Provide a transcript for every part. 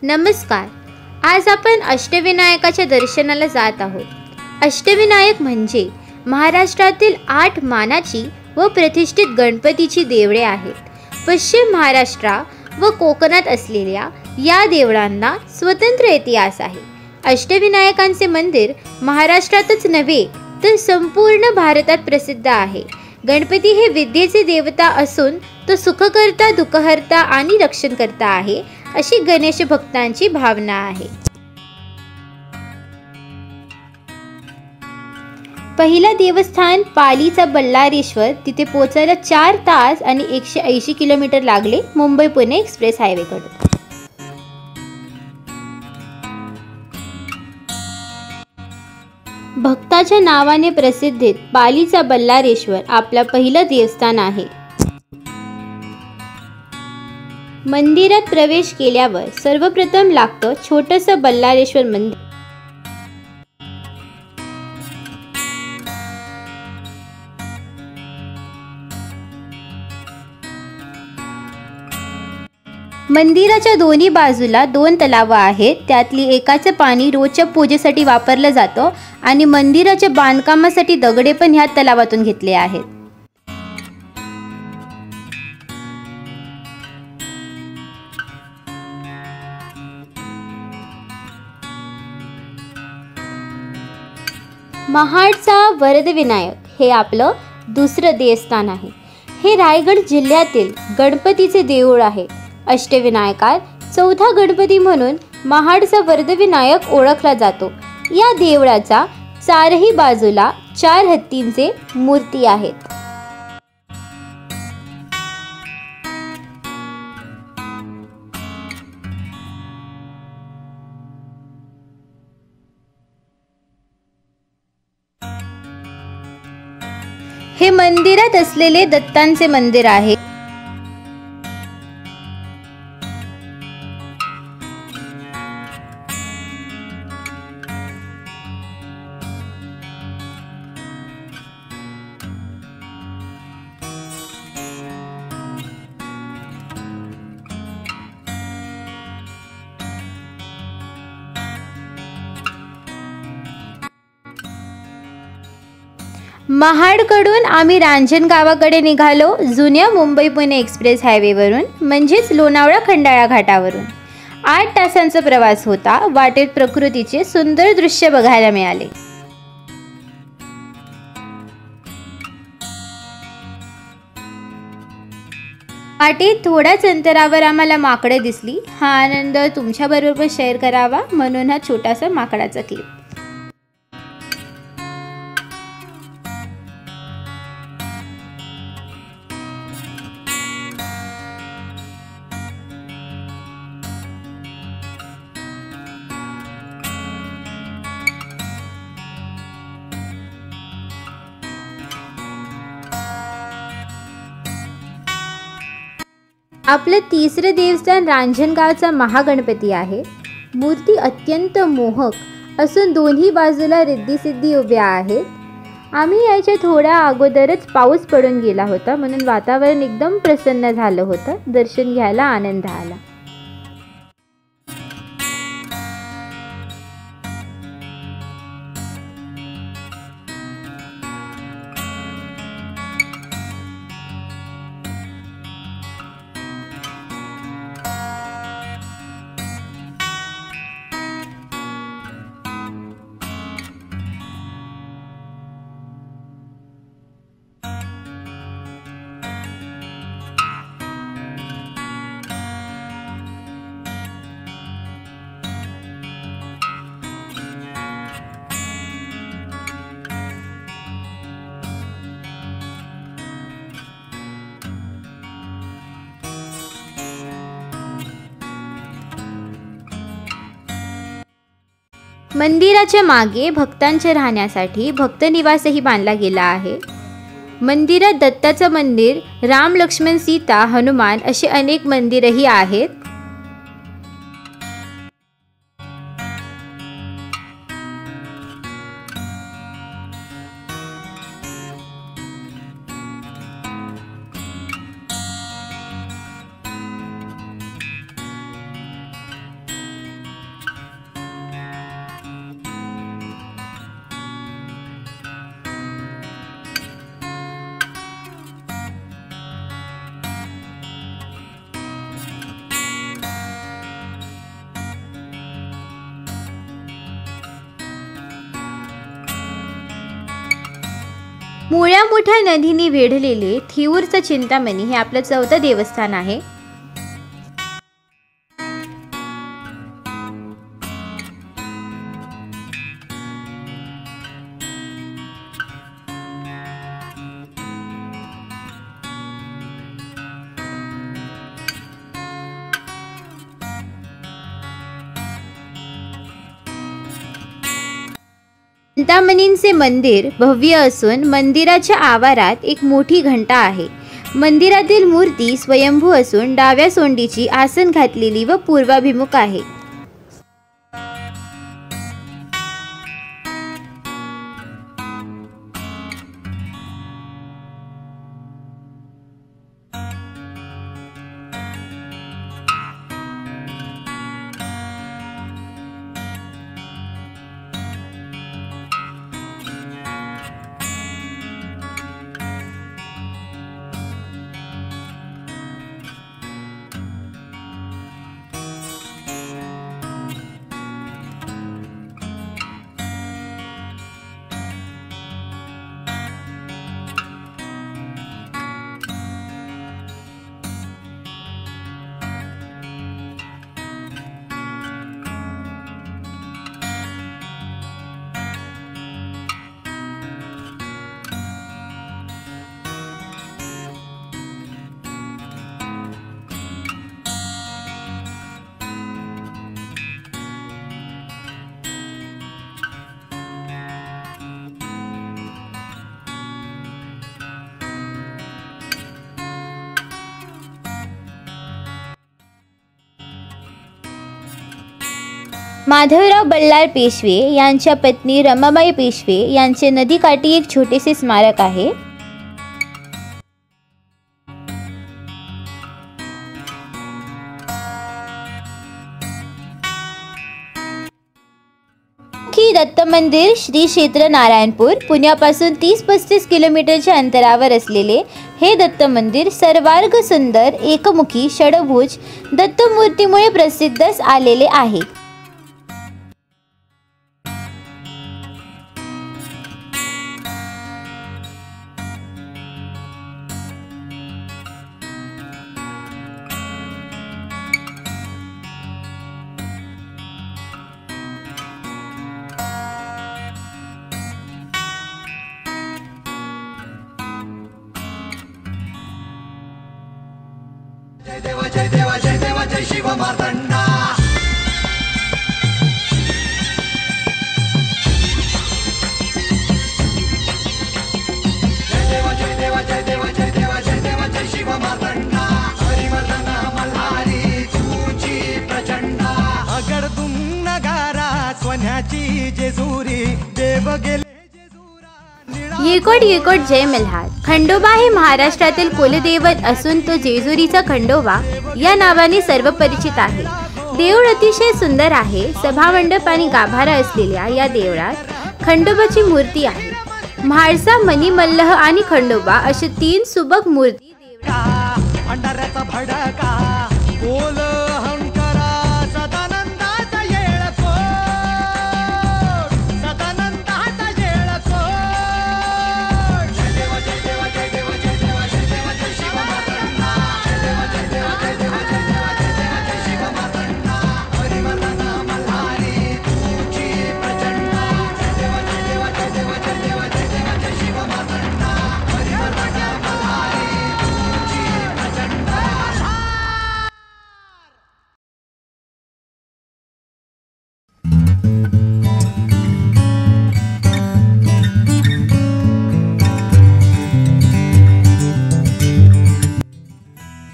नमस्कार. आज आपण अष्टविनायकाच्या दर्शनाला जात आहोत. अष्टविनायक म्हणजे महाराष्ट्रातील 8 मानाची व प्रतिष्ठित गणपतीची देवळे आहेत. पश्चिम महाराष्ट्र व कोकणात असलेल्या या देवळांना स्वतंत्र इतिहास आहे. अष्टविनायकांचे मंदिर महाराष्ट्रातच नव्हे तर संपूर्ण भारतात प्रसिद्ध आहे. गणपती हे विद्येचे देवता असून तो सुखकर्ता, दुःखहर्ता आणि रक्षणकर्ता आहे, अशी गणेश भक्तांची भावना आहे. पहिला देवस्थान पालीचा बल्लाळेश्वर. तिथे पोहोचायला 4 तास आणि 180 किलोमीटर लागले मुंबई पुणे एक्सप्रेस हायवेकडून. भक्ताच्या नावाने प्रसिद्धीत पालीचा बल्लाळेश्वर आपला पहिलं देवस्थान आहे. मंदिरात प्रवेश केल्यावर सर्वप्रथम लागतं छोटंसं बल्लाळेश्वर मंदिर. मंदिराच्या दोन्ही बाजूला 2 तलाव आहेत. त्यातली एकाचं पाणी रोजच्या पूजेसाठी वापरलं जातं आणि मंदिराच्या बांधकामासाठी दगडे पण ह्या तलावातून घेतले आहेत. महाडचा वरदविनायक हे आपलं दुसरं देवस्थान आहे. हे रायगड जिल्ह्यातील गणपतीचे देऊळ आहे. अष्टविनायकात 4था गणपती म्हणून महाडचा वरदविनायक ओळखला जातो. या देवळाचा 4ही बाजूला 4 हत्तींचे मूर्ती आहेत. हे मंदिरात असलेले दत्तांचे मंदिर आहे. महाडकडून आम्ही रांजणगावाकडे निघालो, जुन्या मुंबई पुणे एक्सप्रेस हायवेवरून, म्हणजेच लोणावळा खंडाळा घाटावरून. 8 तासांचा प्रवास होता. वाटेत प्रकृतीचे सुंदर दृश्य बघायला मिळाले. वाटेत थोड्याच अंतरावर आम्हाला माकडे दिसली. हा आनंद तुमच्याबरोबर शेअर करावा म्हणून हा छोटासा माकडाचा क्लिप. आपलं तिसरं देवस्थान रांजणगावचा महागणपती आहे. मूर्ती अत्यंत मोहक असून दोन्ही बाजूला रिद्धी-सिद्धी उभ्या आहेत. आम्ही याच्या थोड्या अगोदरच पाऊस पडून गेला होता, म्हणून वातावरण एकदम प्रसन्न झालं होतं. दर्शन घ्यायला आनंद आला. मंदिराच्या मागे भक्तांच्या राहण्यासाठी भक्तनिवासही बांधला गेला आहे. मंदिरात दत्ताचं मंदिर, राम, लक्ष्मण, सीता, हनुमान असे अनेक मंदिरही आहेत. मुळ्या मोठ्या नदीने वेढलेले थिऊरचं चिंतामणी हे आपलं 4थं देवस्थान आहे. चिंतामणींचे मंदिर भव्य असून मंदिराच्या आवारात एक मोठी घंटा आहे. मंदिरातील मूर्ती स्वयंभू असून डाव्या सोंडीची आसन घातलेली व पूर्वाभिमुख आहे. माधवराव बल्लाळ पेशवे यांच्या पत्नी रमाबाई पेशवे यांचे नदीकाठी एक छोटेसे स्मारक आहे. मुखी दत्त मंदिर श्री क्षेत्र नारायणपूर पुण्यापासून 30-35 किलोमीटरच्या अंतरावर असलेले हे दत्त मंदिर सर्वार्ग सुंदर एकमुखी षडभुज दत्तमूर्तीमुळे प्रसिद्धच आलेले आहे. जय देवा जय देवा जय देवा जय शिव मार्तंडा. जय देवा जय देवा जय देवा जय देवा जय देवा जय शिव मार्तंडा. हरिवर्धना मल्हारी तुझी प्रचंडा. अगडतुम नगारा सोन्याची जेजुरी देव गेले. येकोट येकोट जय मल्हार. खंडोबा हे महाराष्ट्रातील कुलदैवत असून तो जेजुरीचा खंडोबा या नावाने सर्व परिचित आहे. देऊळ अतिशय सुंदर आहे. सभामंडप आणि गाभारा असलेल्या या देवळात खंडोबाची मूर्ती आहे. म्हाळसा, मणिमल्लह आणि खंडोबा अशी 3 सुबक मूर्ती अंधाराचा भडका बोल हंकरा सदानंदाचा येळको सदानंदाचा येळको. जय देवा जय देवा जय देवा जय देवा जय देवा जय शिव मार्तंडा. जय देवा जय देवा जय देवा जय देवा जय देवा जय शिव मार्तंडा. हरिवर्धना मल्हारी तुझी प्रचंडा. जय देवा जय देवा जय देवा जय देवा जय देवा जय शिव मार्तंडा. हरिवर्धना मल्हारी तुझी प्रचंडा.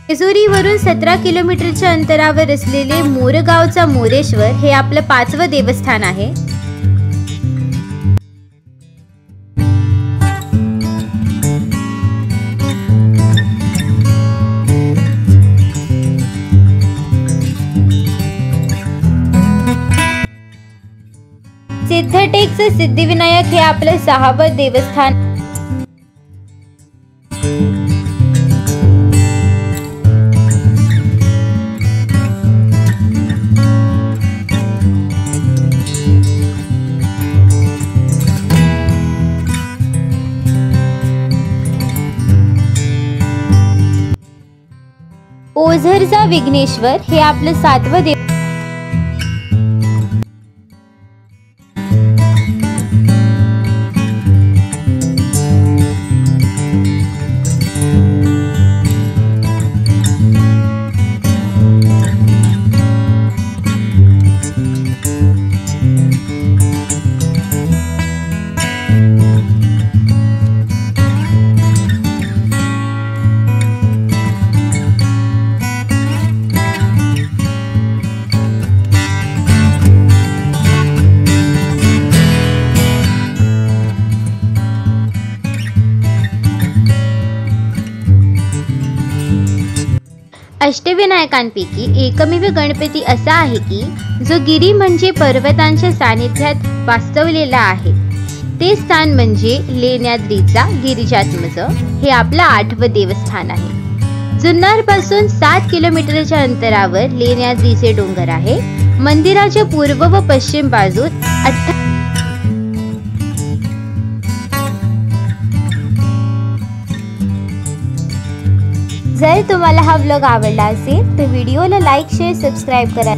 जेजुरीवरून 17 किलोमीटरच्या अंतरावर असलेले मोरगावचा मोरेश्वर हे आपलं 5वं देवस्थान आहे. सिद्धटेकचं सिद्धिविनायक हे आपलं 6वं देवस्थान. तुळजा विघ्नेश्वर हे आपलं 7वं देव अष्टविनायकांपैकी एकमेव गणपती असा आहे की जो गिरी म्हणजे पर्वतांच्या सानिध्यात वास्तवलेला आहे। ते स्थान म्हणजे लेण्याद्रीचा गिरिजात्मज हे आपलं 8वं देवस्थान आहे। जुन्नर पासून 7 किलोमीटरच्या अंतरावर लेण्याद्रीचे डोंगर आहे। मंदिराच्या पूर्व व पश्चिम बाजूत जर तुम्हाला हा व्लॉग आवडला असेल तर व्हिडिओला लाईक, शेअर, सबस्क्राईब करा।